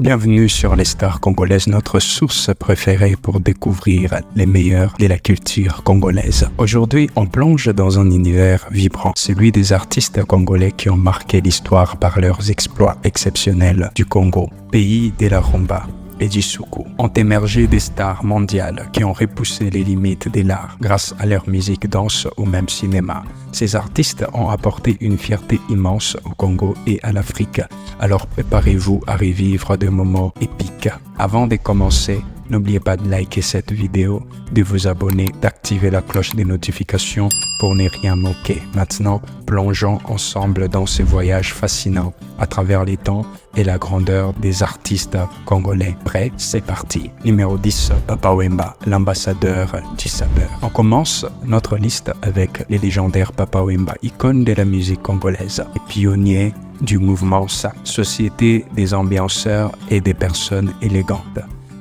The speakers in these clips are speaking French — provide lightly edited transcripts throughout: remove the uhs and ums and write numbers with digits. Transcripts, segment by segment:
Bienvenue sur Les Stars Congolaises, notre source préférée pour découvrir les meilleurs de la culture congolaise. Aujourd'hui, on plonge dans un univers vibrant, celui des artistes congolais qui ont marqué l'histoire par leurs exploits exceptionnels du Congo, pays de la rumba et du soukous. Ont émergé des stars mondiales qui ont repoussé les limites de l'art grâce à leur musique, danse ou même cinéma. Ces artistes ont apporté une fierté immense au Congo et à l'Afrique. Alors préparez-vous à revivre des moments épiques. Avant de commencer, n'oubliez pas de liker cette vidéo, de vous abonner, d'activer la cloche des notifications pour ne rien manquer. Maintenant, plongeons ensemble dans ce voyage fascinant à travers les temps et la grandeur des artistes congolais. Prêt? C'est parti. Numéro 10, Papa Wemba, l'ambassadeur du sapeur. On commence notre liste avec les légendaires Papa Wemba, icône de la musique congolaise et pionnier du mouvement SA, société des ambianceurs et des personnes élégantes.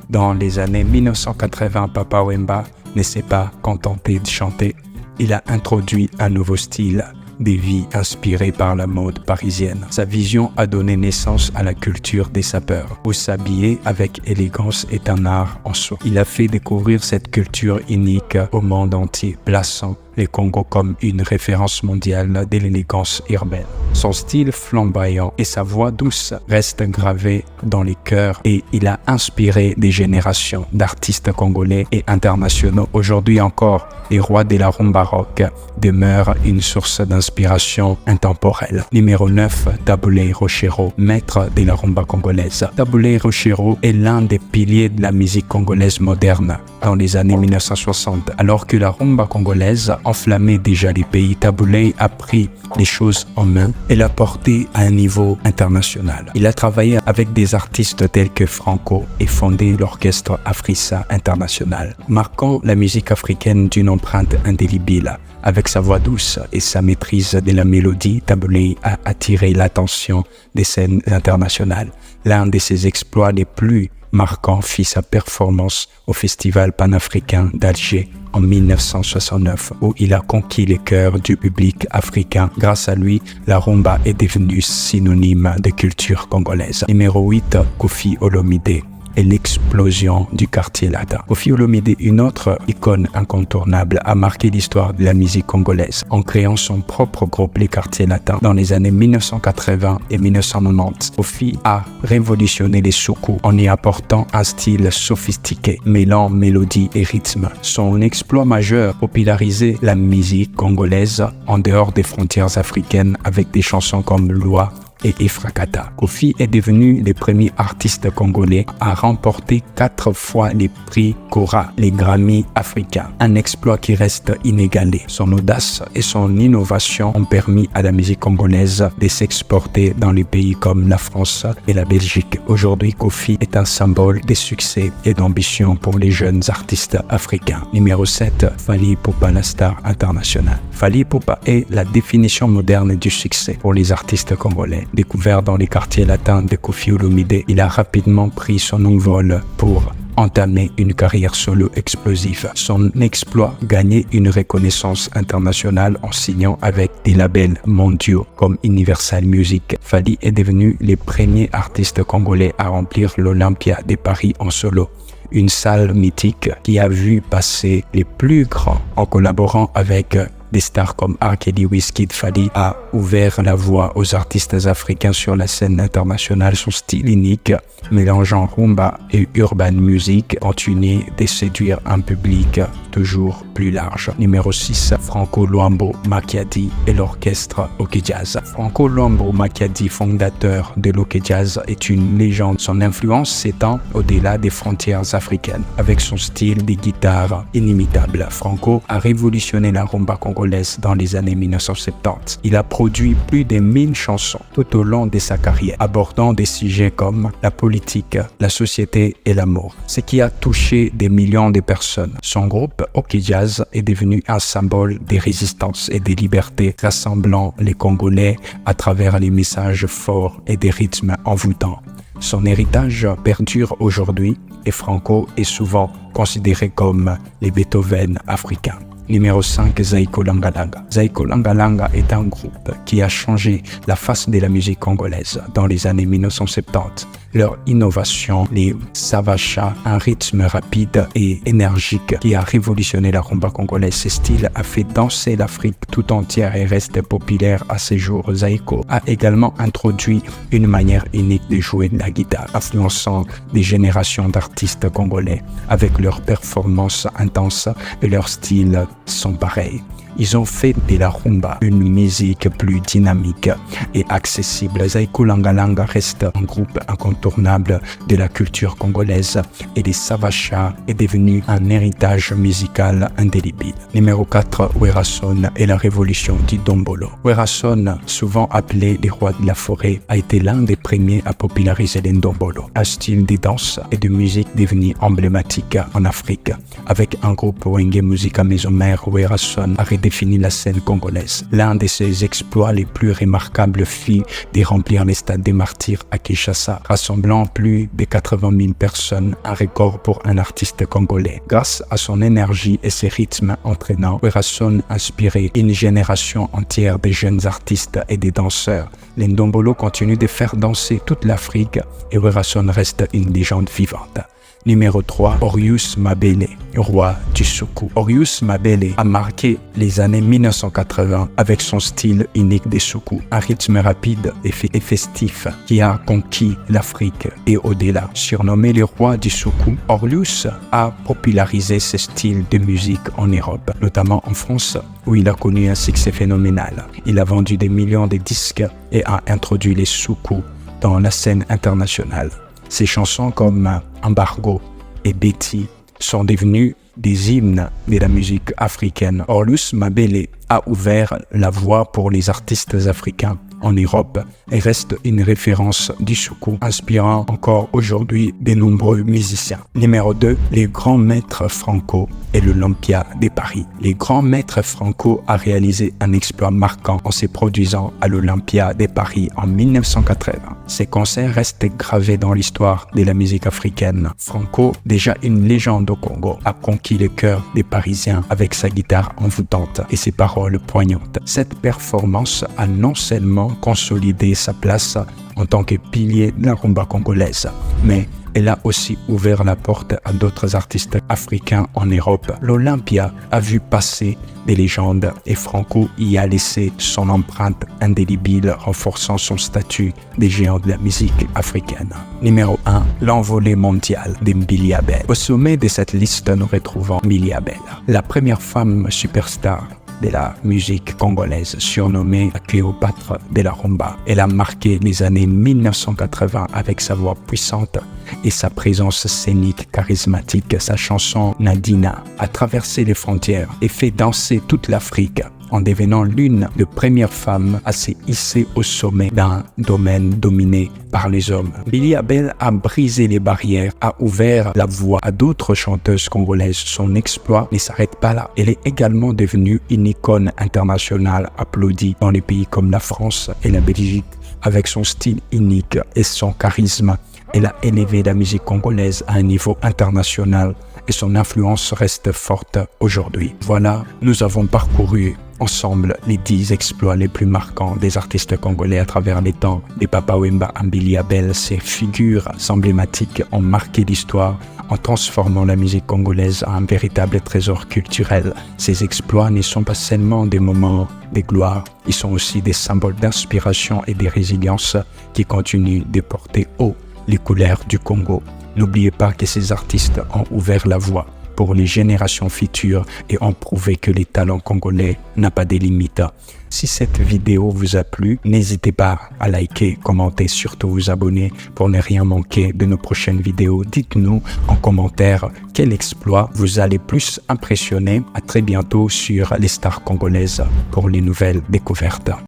Dans les années 1980, Papa Wemba ne s'est pas contenté de chanter. Il a introduit un nouveau style de vie inspiré par la mode parisienne. Sa vision a donné naissance à la culture des sapeurs, où s'habiller avec élégance est un art en soi. Il a fait découvrir cette culture unique au monde entier, plaçant le Congo comme une référence mondiale de l'élégance urbaine. Son style flamboyant et sa voix douce restent gravés dans les cœurs et il a inspiré des générations d'artistes congolais et internationaux. Aujourd'hui encore, les rois de la rumba rock demeurent une source d'inspiration intemporelle. Numéro 9, Taboulé Rochero, maître de la rumba congolaise. Taboulé Rochero est l'un des piliers de la musique congolaise moderne dans les années 1960. Alors que la rumba congolaise enflammait déjà les pays, Taboulé a pris les choses en main et l'a porté à un niveau international. Il a travaillé avec des artistes tels que Franco et fondé l'orchestre Afrissa International, marquant la musique africaine d'une empreinte indélébile. Avec sa voix douce et sa maîtrise de la mélodie, Taboulé a attiré l'attention des scènes internationales. L'un de ses exploits les plus marquants fit sa performance au Festival panafricain d'Alger en 1969, où il a conquis les cœurs du public africain. Grâce à lui, la rumba est devenue synonyme de culture congolaise. Numéro 8, Koffi Olomidé et l'explosion du quartier latin. Koffi Olomidé, une autre icône incontournable, a marqué l'histoire de la musique congolaise en créant son propre groupe, les Quartiers Latins, dans les années 1980 et 1990. Koffi a révolutionné les soukous en y apportant un style sophistiqué, mêlant mélodie et rythme. Son exploit majeur, populariser la musique congolaise en dehors des frontières africaines avec des chansons comme Loi et Ifrakata. Koffi est devenu le premier artiste congolais à remporter 4 fois les prix Cora, les Grammy africains. Un exploit qui reste inégalé. Son audace et son innovation ont permis à la musique congolaise de s'exporter dans les pays comme la France et la Belgique. Aujourd'hui, Koffi est un symbole de succès et d'ambition pour les jeunes artistes africains. Numéro 7, Fally Ipupa, la star internationale. Fally Ipupa est la définition moderne du succès pour les artistes congolais. Découvert dans les quartiers latins de Koffi Olomidé, il a rapidement pris son envol pour entamer une carrière solo explosive. Son exploit gagnait une reconnaissance internationale en signant avec des labels mondiaux comme Universal Music. Fally est devenu le premier artiste congolais à remplir l'Olympia de Paris en solo, une salle mythique qui a vu passer les plus grands en collaborant avec des stars comme R. Kelly, Wizkid. Fally a ouvert la voie aux artistes africains sur la scène internationale. Son style unique, mélangeant rumba et urban music, continue de séduire un public toujours plus large. Numéro 6, Franco Luambo Makiadi et l'orchestre OK Jazz. Franco Luambo Makiadi, fondateur de l'OK Jazz, est une légende. Son influence s'étend au-delà des frontières africaines. Avec son style de guitare inimitable, Franco a révolutionné la rumba congolaise dans les années 1970. Il a produit plus de 1000 chansons tout au long de sa carrière, abordant des sujets comme la politique, la société et l'amour, ce qui a touché des millions de personnes. Son groupe OK Jazz est devenu un symbole de résistance et de liberté, rassemblant les Congolais à travers les messages forts et des rythmes envoûtants. Son héritage perdure aujourd'hui et Franco est souvent considéré comme les Beethoven africains. Numéro 5, Zaiko Langa Langa. Zaiko Langa Langa est un groupe qui a changé la face de la musique congolaise dans les années 1970. Leur innovation, les savachas, un rythme rapide et énergique qui a révolutionné la rumba congolaise. Ce style a fait danser l'Afrique tout entière et reste populaire à ces jours. Zaiko a également introduit une manière unique de jouer de la guitare, influençant des générations d'artistes congolais avec leurs performances intenses et leur style sont pareils. Ils ont fait de la rumba une musique plus dynamique et accessible. Zaiko Langa Langa reste un groupe incontournable de la culture congolaise et les savachas est devenu un héritage musical indélébile. Numéro 4, Werason et la révolution du Ndombolo. Werason, souvent appelé les rois de la forêt, a été l'un des premiers à populariser le Ndombolo, un style de danse et de musique devenu emblématique en Afrique. Avec un groupe Wenge Musica Maison Mère, Werason a redéfini la scène congolaise. L'un de ses exploits les plus remarquables fut de remplir les stades des Martyrs à Kinshasa, rassemblant plus de 80 000 personnes, un record pour un artiste congolais. Grâce à son énergie et ses rythmes entraînants, Werason a inspiré une génération entière de jeunes artistes et de danseurs. Le Ndombolo continue de faire danser toute l'Afrique et Werason reste une légende vivante. Numéro 3, Orius Mabele, roi du soukous. Orius Mabele a marqué les années 1980 avec son style unique des soukous, un rythme rapide et festif qui a conquis l'Afrique et au-delà. Surnommé le roi du soukous, Orius a popularisé ce style de musique en Europe, notamment en France, où il a connu un succès phénoménal. Il a vendu des millions de disques et a introduit les soukous dans la scène internationale. Ses chansons comme Embargo et Betty sont devenues des hymnes de la musique africaine. Orius Mabele a ouvert la voie pour les artistes africains en Europe et reste une référence du soukous, inspirant encore aujourd'hui de nombreux musiciens. Numéro 2, les grands maîtres Franco et l'Olympia de Paris. Les grands maîtres Franco a réalisé un exploit marquant en se produisant à l'Olympia de Paris en 1980. Ces concerts restent gravés dans l'histoire de la musique africaine. Franco, déjà une légende au Congo, a conquis le cœur des Parisiens avec sa guitare envoûtante et ses paroles poignantes. Cette performance a non seulement consolidé sa place en tant que pilier de la rumba congolaise, mais elle a aussi ouvert la porte à d'autres artistes africains en Europe. L'Olympia a vu passer des légendes et Franco y a laissé son empreinte indélébile, renforçant son statut de géant de la musique africaine. Numéro 1, l'envolée mondiale de Mbili Abel. Au sommet de cette liste, nous retrouvons Mbili Abel, la première femme superstar de la musique congolaise, surnommée Cléopâtre de la rumba. Elle a marqué les années 1980 avec sa voix puissante et sa présence scénique charismatique. Sa chanson Nadina a traversé les frontières et fait danser toute l'Afrique en devenant l'une des premières femmes à se hisser au sommet d'un domaine dominé par les hommes. Mbili Abel a brisé les barrières, a ouvert la voie à d'autres chanteuses congolaises. Son exploit ne s'arrête pas là. Elle est également devenue une icône internationale applaudie dans les pays comme la France et la Belgique. Avec son style unique et son charisme, elle a élevé la musique congolaise à un niveau international et son influence reste forte aujourd'hui. Voilà, nous avons parcouru ensemble les 10 exploits les plus marquants des artistes congolais à travers les temps. Les Papa Wemba, Mbili Abel, ces figures emblématiques ont marqué l'histoire en transformant la musique congolaise en un véritable trésor culturel. Ces exploits ne sont pas seulement des moments de gloire, ils sont aussi des symboles d'inspiration et de résilience qui continuent de porter haut les couleurs du Congo. N'oubliez pas que ces artistes ont ouvert la voie pour les générations futures et ont prouvé que les talents congolais n'ont pas de limites. Si cette vidéo vous a plu, n'hésitez pas à liker, commenter, surtout vous abonner pour ne rien manquer de nos prochaines vidéos. Dites-nous en commentaire quel exploit vous a le plus impressionné. À très bientôt sur les stars congolaises pour les nouvelles découvertes.